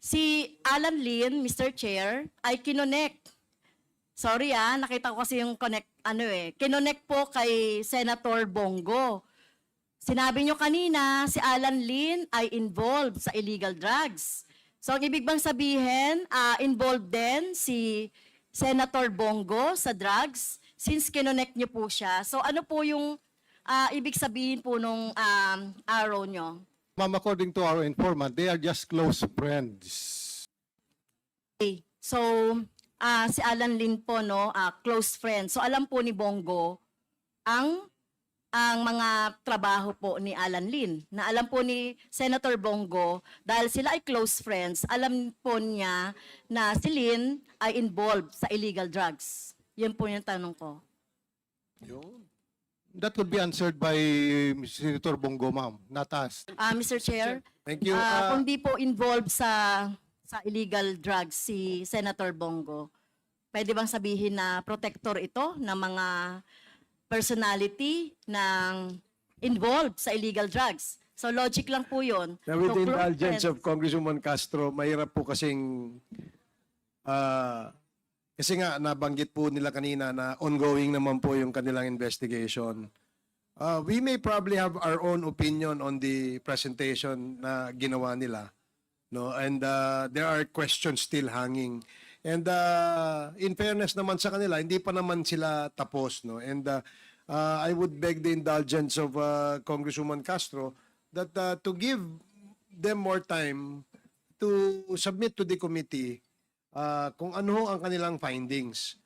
Si Alan Lin, Mr. Chair, ay kinonect. Sorry nakita ko kasi yung connect, kinonect po kay Senator Bongo. Sinabi nyo kanina, si Alan Lin ay involved sa illegal drugs. So, ang ibig bang sabihin, involved din si Senator Bongo sa drugs since kinonect nyo po siya. So, ano po yung ibig sabihin po nung arrow nyo? Ma'am, according to our informant, they are just close friends. Okay. So, si Alan Lin po, close friend. So, alam po ni Bongo ang mga trabaho po ni Alan Lin. Na alam po ni Senator Bongo, dahil sila ay close friends, alam po niya na si Lin ay involved sa illegal drugs. Yun po yung tanong ko. That would be answered by Senator Bongo, ma'am, not us. Mr. Chair, Thank you. kung di po involved sa illegal drugs si Senator Bongo, pwede bang sabihin na protector ito ng mga personality ng involved sa illegal drugs? So logic lang po yun. Now, with So, the close indulgence friends. of Congresswoman Castro, mahirap po kasing kasi nga nabanggit po nila kanina na ongoing naman po yung kanilang investigation. We may probably have our own opinion on the presentation na ginawa nila, no? And there are questions still hanging. And in fairness naman sa kanila, hindi pa naman sila tapos, no? And I would beg the indulgence of Congresswoman Castro that to give them more time to submit to the committee kung ano ang kanilang findings.